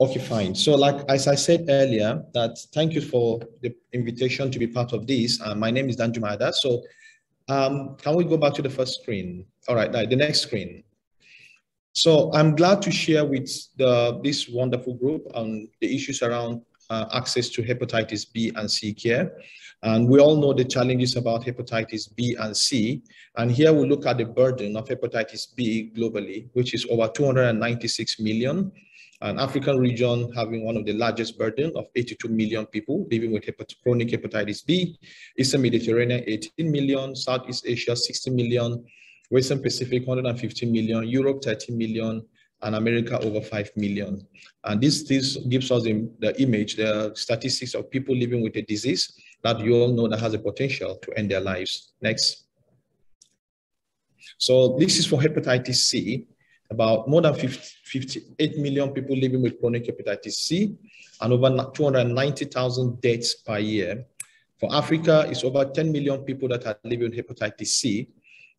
Okay, fine. So as I said earlier, thank you for the invitation to be part of this. My name is Danjuma Adda. So can we go back to the first screen? All right, the next screen. So I'm glad to share with this wonderful group on the issues around access to hepatitis B and C care. And we all know the challenges about hepatitis B and C. And here we look at the burden of hepatitis B globally, which is over 296 million. An African region having one of the largest burden of 82 million people living with chronic hepatitis B, Eastern Mediterranean 18 million, Southeast Asia 60 million, Western Pacific 150 million, Europe 30 million, and America over 5 million. And this gives us the image, the statistics of people living with a disease that you all know that has a potential to end their lives. Next. So this is for hepatitis C. About more than 58 million people living with chronic hepatitis C and over 290,000 deaths per year. For Africa, it's over 10 million people that are living with hepatitis C.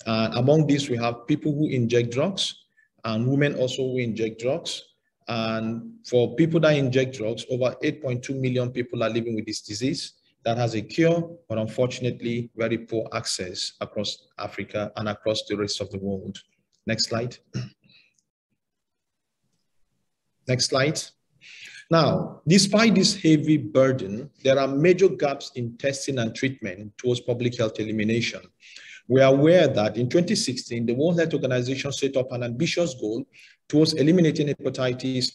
Among these, we have people who inject drugs and women also who inject drugs. And for people that inject drugs, over 8.2 million people are living with this disease that has a cure, but unfortunately, very poor access across Africa and across the rest of the world. Next slide. Next slide. Now, despite this heavy burden, there are major gaps in testing and treatment towards public health elimination. We are aware that in 2016, the World Health Organization set up an ambitious goal towards eliminating hepatitis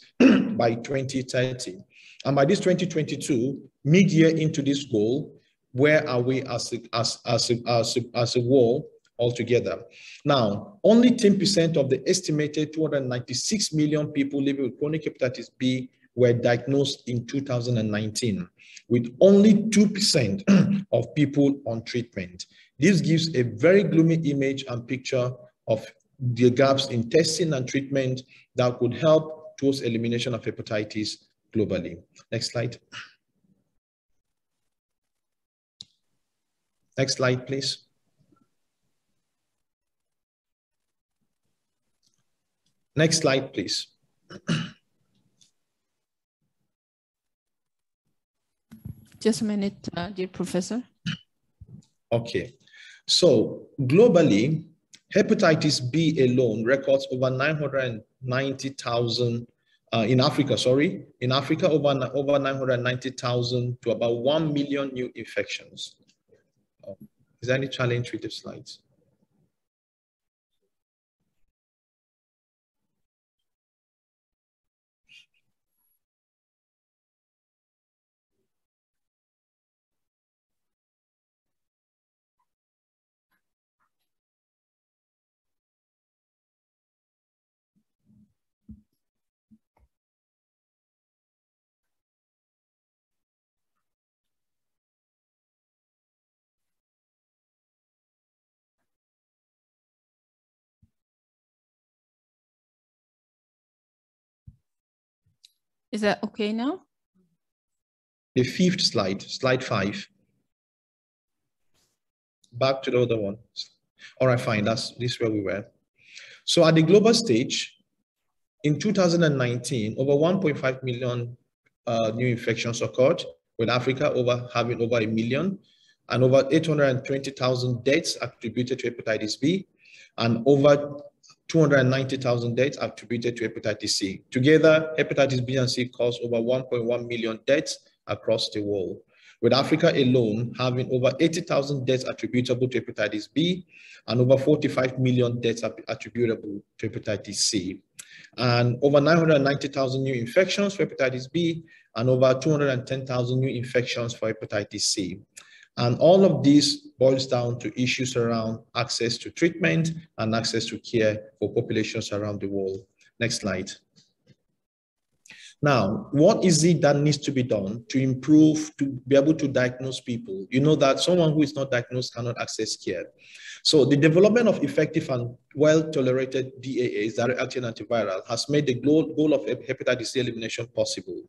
by 2030. And by this 2022, mid-year into this goal, where are we as a world altogether? Now, only 10% of the estimated 296 million people living with chronic hepatitis B were diagnosed in 2019, with only 2% of people on treatment. This gives a very gloomy image and picture of the gaps in testing and treatment that could help towards elimination of hepatitis globally. Next slide. Next slide, please. Next slide, please. Just a minute, dear professor. Okay. So globally, hepatitis B alone records over 990,000 in Africa, sorry. In Africa, over 990,000 to about 1 million new infections. Is there any challenge with the slides? Is that okay now? The fifth slide, slide 5. Back to the other one. All right, fine, this is where we were. So at the global stage, in 2019, over 1.5 million new infections occurred, with Africa having over 1 million, and over 820,000 deaths attributed to hepatitis B, and over 290,000 deaths attributed to hepatitis C. Together, hepatitis B and C cause over 1.1 million deaths across the world, with Africa alone having over 80,000 deaths attributable to hepatitis B and over 45 million deaths attributable to hepatitis C, and over 990,000 new infections for hepatitis B and over 210,000 new infections for hepatitis C. And all of this boils down to issues around access to treatment and access to care for populations around the world. Next slide. Now, what is it that needs to be done to improve, to be able to diagnose people? You know that someone who is not diagnosed cannot access care. So the development of effective and well-tolerated DAAs, direct-acting antiviral, has made the goal of hepatitis C elimination possible.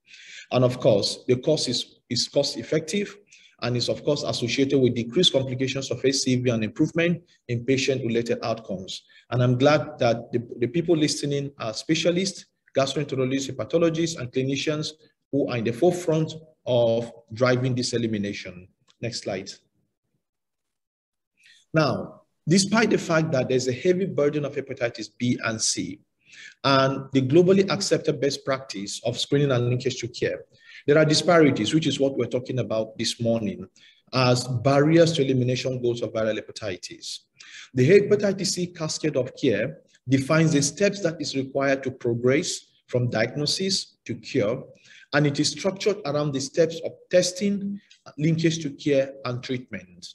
And of course, the cost is cost-effective, and is of course associated with decreased complications of HCV and improvement in patient-related outcomes. And I'm glad that the people listening are specialists gastroenterologists, hepatologists, and clinicians who are in the forefront of driving this elimination. Next slide. Now, despite the fact that there's a heavy burden of hepatitis B and C, and the globally accepted best practice of screening and linkage to care, there are disparities, which is what we're talking about this morning, as barriers to elimination goals of viral hepatitis. The hepatitis C cascade of care defines the steps that is required to progress from diagnosis to cure, and it is structured around the steps of testing, linkage to care, and treatment.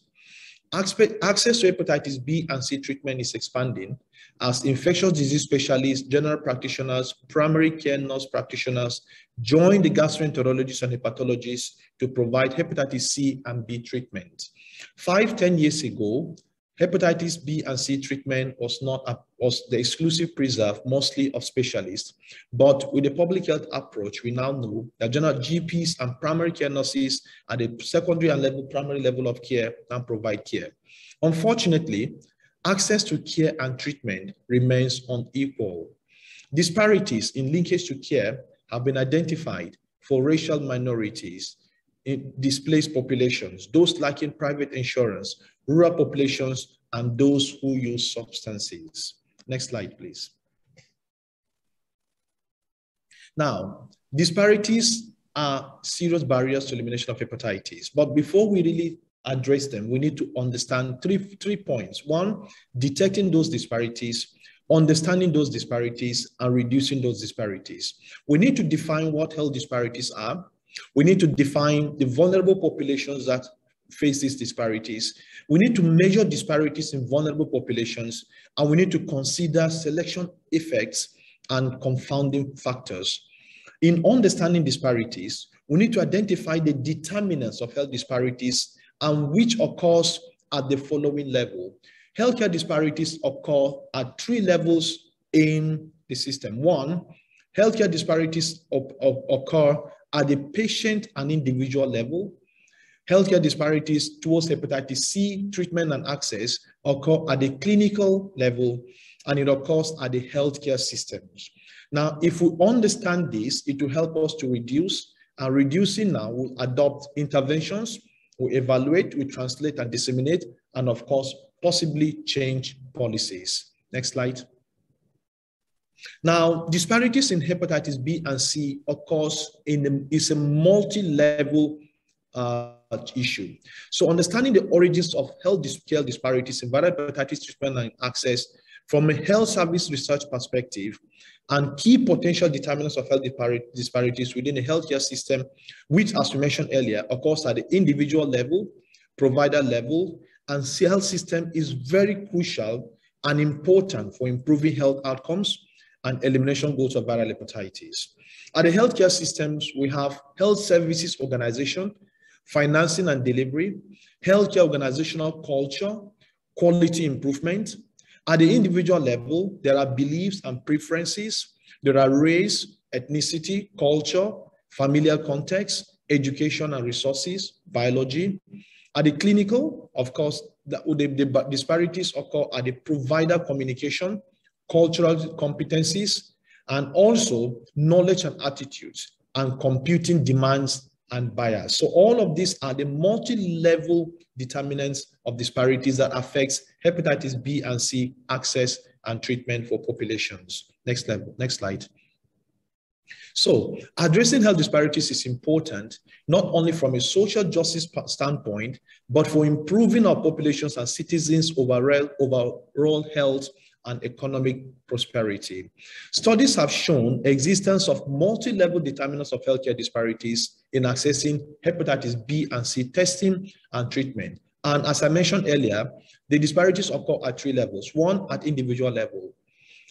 Access to hepatitis B and C treatment is expanding as infectious disease specialists, general practitioners, primary care nurse practitioners join the gastroenterologists and hepatologists to provide hepatitis C and B treatment. 5-10 years ago, hepatitis B and C treatment was the exclusive preserve, mostly of specialists. But with the public health approach, we now know that general GPs and primary care nurses at the secondary and primary level of care and provide care. Unfortunately, access to care and treatment remains unequal. Disparities in linkage to care have been identified for racial minorities, in displaced populations, those lacking private insurance, rural populations, and those who use substances. Next slide, please. Now, disparities are serious barriers to elimination of hepatitis. But before we really address them, we need to understand three points. One, detecting those disparities, understanding those disparities, and reducing those disparities. We need to define what health disparities are. We need to define the vulnerable populations that face these disparities. We need to measure disparities in vulnerable populations, and we need to consider selection effects and confounding factors. In understanding disparities, we need to identify the determinants of health disparities and which occurs at the following level. Healthcare disparities occur at 3 levels in the system. One, healthcare disparities occur at the patient and individual level. Healthcare disparities towards hepatitis C treatment and access occur at the clinical level, and it occurs at the healthcare systems. Now, if we understand this, it will help us to reduce, and reducing now will adopt interventions, we evaluate, we translate and disseminate, and of course, possibly change policies. Next slide. Now, disparities in hepatitis B and C occurs is a multi-level issue. So understanding the origins of health care disparities in viral hepatitis treatment and access from a health service research perspective, and key potential determinants of health disparities within the healthcare system, which, as we mentioned earlier, occurs at the individual level, provider level, and health system, is very crucial and important for improving health outcomes and elimination goals of viral hepatitis. At the healthcare systems, we have health services organization, financing and delivery, healthcare organizational culture, quality improvement. At the individual level, there are beliefs and preferences. There are race, ethnicity, culture, familial context, education and resources, biology. At the clinical, of course, the disparities occur at the provider communication, cultural competencies, and also knowledge and attitudes, and computing demands and bias. So all of these are the multi-level determinants of disparities that affects hepatitis B and C access and treatment for populations. Next slide. So addressing health disparities is important, not only from a social justice standpoint, but for improving our populations and citizens' overall health and economic prosperity. Studies have shown existence of multi-level determinants of healthcare disparities in accessing hepatitis B and C testing and treatment. And as I mentioned earlier, the disparities occur at 3 levels. One, at individual level.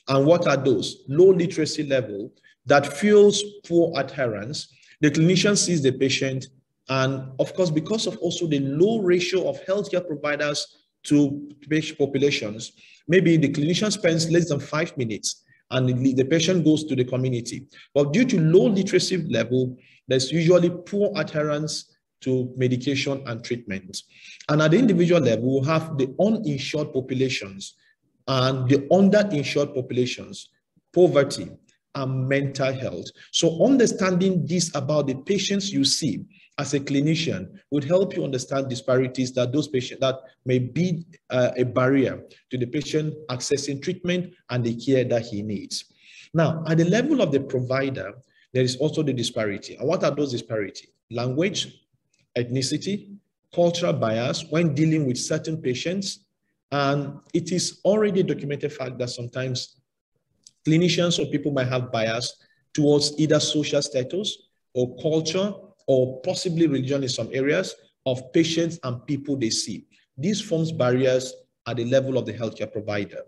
And what are those? Low literacy level that fuels poor adherence. The clinician sees the patient, and of course, because of also the low ratio of healthcare providers to patient populations, maybe the clinician spends less than 5 minutes and the patient goes to the community. But due to low literacy level, there's usually poor adherence to medication and treatment. And at the individual level, we have the uninsured populations and the underinsured populations, poverty, and mental health. So understanding this about the patients you see as a clinician would help you understand disparities that those patients that may be a barrier to the patient accessing treatment and the care that he needs. Now, at the level of the provider, there is also the disparity. And what are those disparities? Language, ethnicity, cultural bias when dealing with certain patients. And it is already a documented fact that sometimes clinicians or people might have bias towards either social status or culture or possibly religion in some areas of patients and people they see. These forms barriers at the level of the healthcare provider.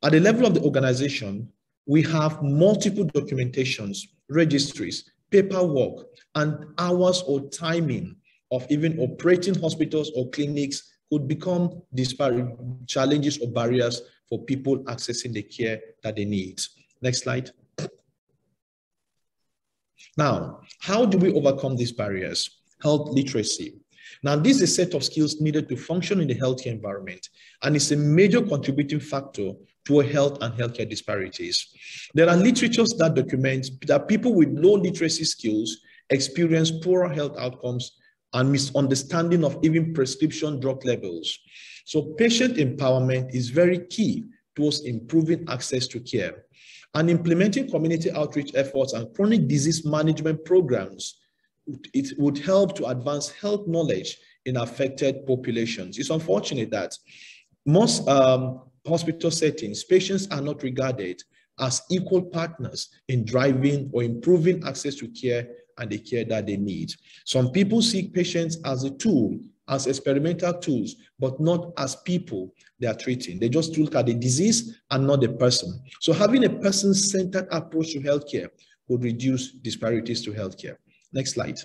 At the level of the organization, we have multiple documentations, registries, paperwork, and hours or timing of even operating hospitals or clinics could become disparate challenges or barriers for people accessing the care that they need. Next slide. Now, how do we overcome these barriers? Health literacy. Now, this is a set of skills needed to function in the healthcare environment, and it's a major contributing factor to health and healthcare disparities. There are literatures that document that people with low literacy skills experience poorer health outcomes and misunderstanding of even prescription drug levels. So patient empowerment is very key towards improving access to care. And implementing community outreach efforts and chronic disease management programs, it would help to advance health knowledge in affected populations. It's unfortunate that most hospital settings, patients are not regarded as equal partners in driving or improving access to care and the care that they need. Some people see patients as a tool, as experimental tools, but not as people they are treating. They just look at the disease and not the person. So having a person-centered approach to healthcare would reduce disparities to healthcare. Next slide.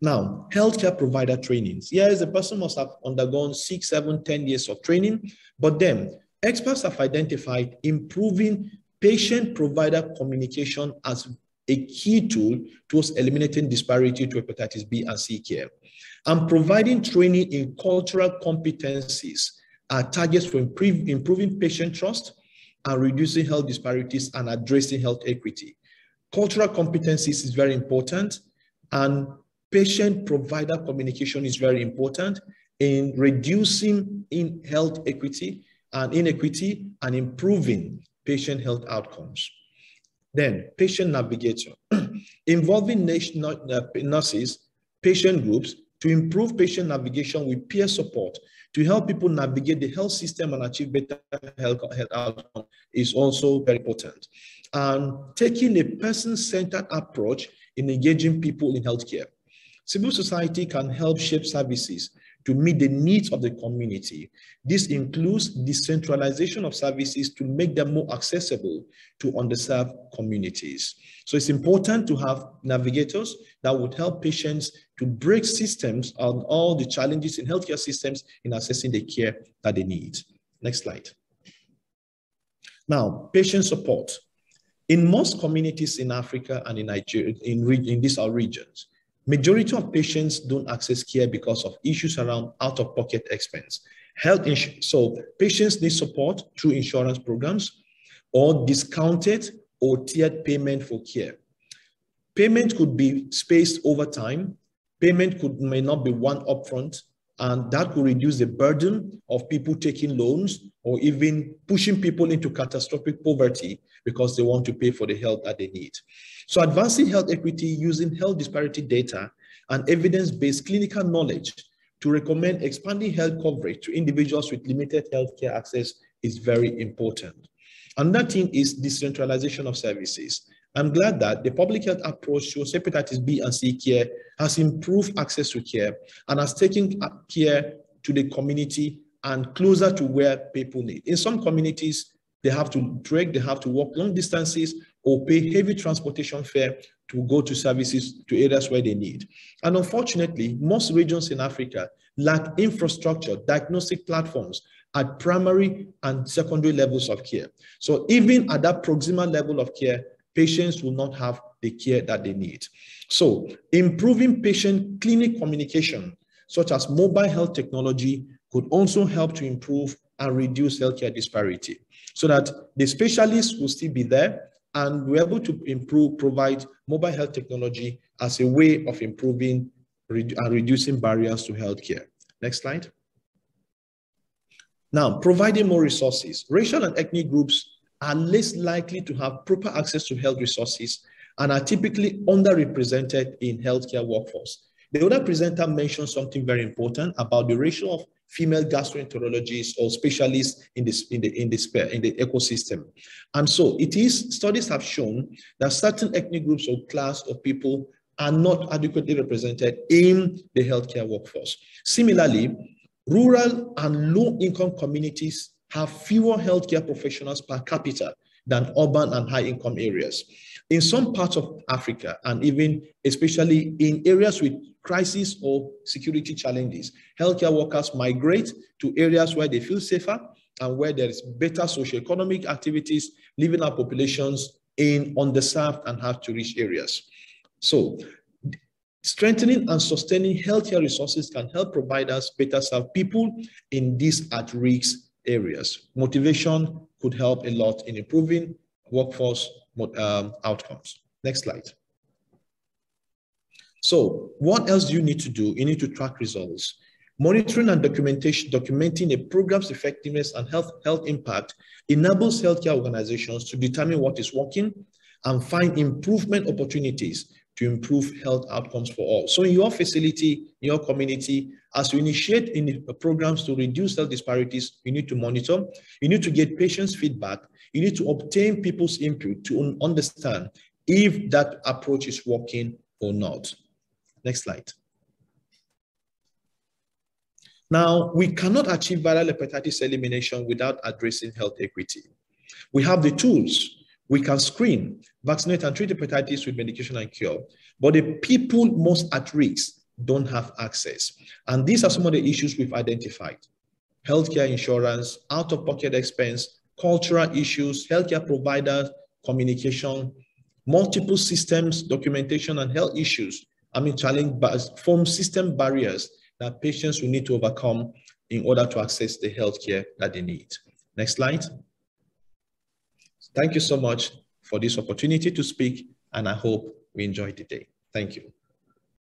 Now, healthcare provider trainings. Yes, a person must have undergone 6, 7, 10 years of training, but then experts have identified improving patient-provider communication as a key tool towards eliminating disparity to hepatitis B and C care. And providing training in cultural competencies are targets for improving patient trust and reducing health disparities and addressing health equity. Cultural competencies is very important, and patient-provider communication is very important in reducing health equity and inequity and improving patient health outcomes. Then, patient navigator, involving nurses, patient groups to improve patient navigation with peer support to help people navigate the health system and achieve better health outcomes is also very important. And taking a person-centered approach in engaging people in healthcare. Civil society can help shape services to meet the needs of the community. This includes decentralization of services to make them more accessible to underserved communities. So it's important to have navigators that would help patients to break systems on all the challenges in healthcare systems in accessing the care that they need. Next slide. Now, patient support. In most communities in Africa and in Nigeria, in these our regions, majority of patients don't access care because of issues around out-of-pocket expense. So patients need support through insurance programs or discounted or tiered payment for care. Payment could be spaced over time. Payment may not be one upfront, and that could reduce the burden of people taking loans or even pushing people into catastrophic poverty because they want to pay for the health that they need. So advancing health equity using health disparity data and evidence-based clinical knowledge to recommend expanding health coverage to individuals with limited healthcare access is very important. Another thing is decentralization of services. I'm glad that the public health approach towards hepatitis B and C care has improved access to care and has taken care to the community and closer to where people need. In some communities, they have to trek, they have to walk long distances or pay heavy transportation fare to go to services to areas where they need. And unfortunately, most regions in Africa lack infrastructure, diagnostic platforms at primary and secondary levels of care. So even at that proximal level of care, patients will not have the care that they need. So improving patient clinic communication, such as mobile health technology, could also help to improve and reduce healthcare disparity so that the specialists will still be there and we're able to provide mobile health technology as a way of improving and reducing barriers to healthcare. Next slide. Now, providing more resources. Racial and ethnic groups are less likely to have proper access to health resources and are typically underrepresented in healthcare workforce. The other presenter mentioned something very important about the ratio of female gastroenterologists or specialists in the ecosystem. And so studies have shown that certain ethnic groups or class of people are not adequately represented in the healthcare workforce. Similarly, rural and low-income communities have fewer healthcare professionals per capita than urban and high-income areas. In some parts of Africa, and even especially in areas with crisis or security challenges, healthcare workers migrate to areas where they feel safer and where there is better socioeconomic activities, leaving our populations in underserved and hard-to-reach areas. So, strengthening and sustaining healthcare resources can help providers better serve people in these at-risk areas. Motivation could help a lot in improving workforce outcomes. Next slide. So what else do you need to do? You need to track results. Monitoring and documenting a program's effectiveness and health impact enables healthcare organizations to determine what is working and find improvement opportunities to improve health outcomes for all. So in your facility, in your community, as you initiate programs to reduce health disparities, you need to monitor, you need to get patients' feedback, you need to obtain people's input to understand if that approach is working or not. Next slide. Now, we cannot achieve viral hepatitis elimination without addressing health equity. We have the tools. We can screen, vaccinate, and treat hepatitis with medication and cure, but the people most at risk don't have access. And these are some of the issues we've identified. Healthcare insurance, out-of-pocket expense, cultural issues, healthcare providers, communication, multiple systems, documentation, and health issues. Form system barriers that patients will need to overcome in order to access the healthcare that they need. Next slide. Thank you so much for this opportunity to speak, and I hope we enjoyed the day. Thank you.